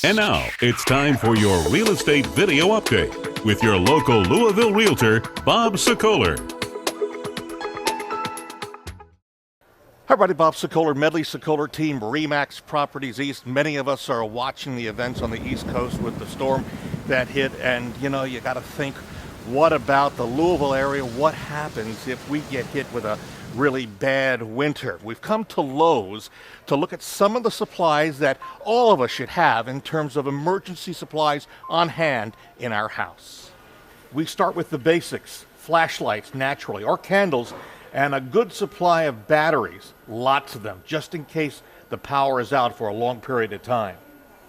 And now, it's time for your real estate video update with your local Louisville realtor, Bob Sokoler. Hi everybody, Bob Sokoler, Medley-Sokoler team, RE/MAX Properties East. Many of us are watching the events on the East Coast with the storm that hit, and you got to think, what about the Louisville area? What happens if we get hit with a really bad winter? We've come to Lowe's to look at some of the supplies that all of us should have in terms of emergency supplies on hand in our house. We start with the basics: flashlights, naturally, or candles, and a good supply of batteries, lots of them, just in case the power is out for a long period of time.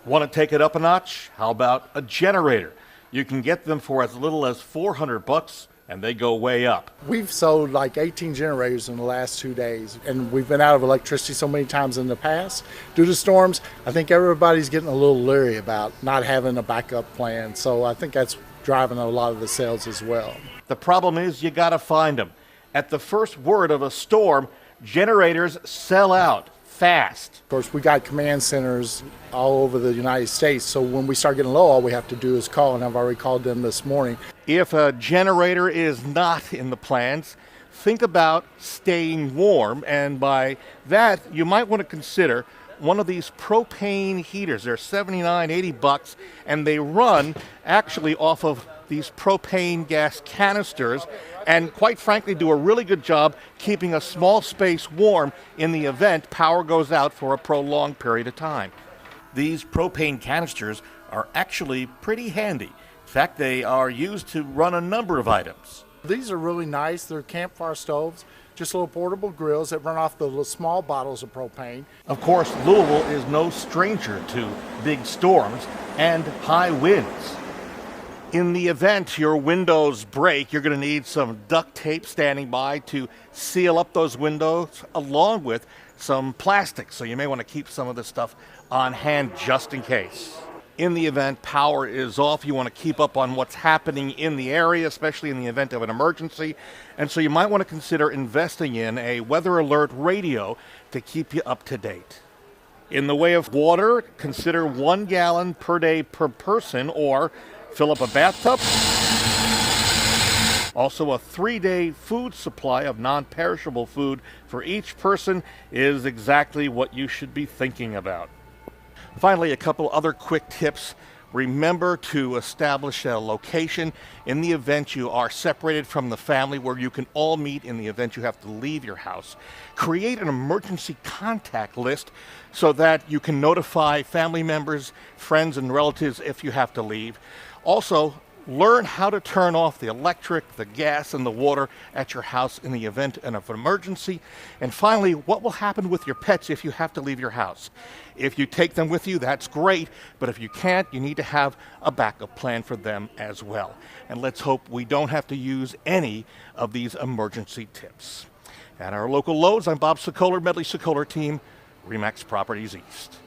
Want to take it up a notch? How about a generator? You can get them for as little as $400, and they go way up. We've sold like 18 generators in the last 2 days, and we've been out of electricity so many times in the past due to storms. I think everybody's getting a little leery about not having a backup plan, so I think that's driving a lot of the sales as well. The problem is you got to find them. At the first word of a storm, generators sell out fast. Of course, we got command centers all over the United States, so when we start getting low, all we have to do is call, and I've already called them this morning. If a generator is not in the plans, think about staying warm, and by that, you might want to consider one of these propane heaters. They're $79, $80, and they run actually off of these propane gas canisters, and quite frankly do a really good job keeping a small space warm in the event power goes out for a prolonged period of time. These propane canisters are actually pretty handy. In fact, they are used to run a number of items. These are really nice. They're campfire stoves, just little portable grills that run off the little small bottles of propane. Of course, Louisville is no stranger to big storms and high winds. In the event your windows break, you're going to need some duct tape standing by to seal up those windows, along with some plastic. So you may want to keep some of this stuff on hand just in case. In the event power is off, you want to keep up on what's happening in the area, especially in the event of an emergency. And so you might want to consider investing in a weather alert radio to keep you up to date. In the way of water, consider 1 gallon per day per person, or fill up a bathtub. Also, a 3-day food supply of non-perishable food for each person is exactly what you should be thinking about. Finally, a couple other quick tips. Remember to establish a location in the event you are separated from the family where you can all meet in the event you have to leave your house. Create an emergency contact list so that you can notify family members, friends, and relatives if you have to leave. Also, learn how to turn off the electric, the gas, and the water at your house in the event of an emergency. And finally, what will happen with your pets if you have to leave your house? If you take them with you, that's great, but if you can't, you need to have a backup plan for them as well. And let's hope we don't have to use any of these emergency tips. At our local Lowe's, I'm Bob Sokoler, Medley-Sokoler team, RE/MAX Properties East.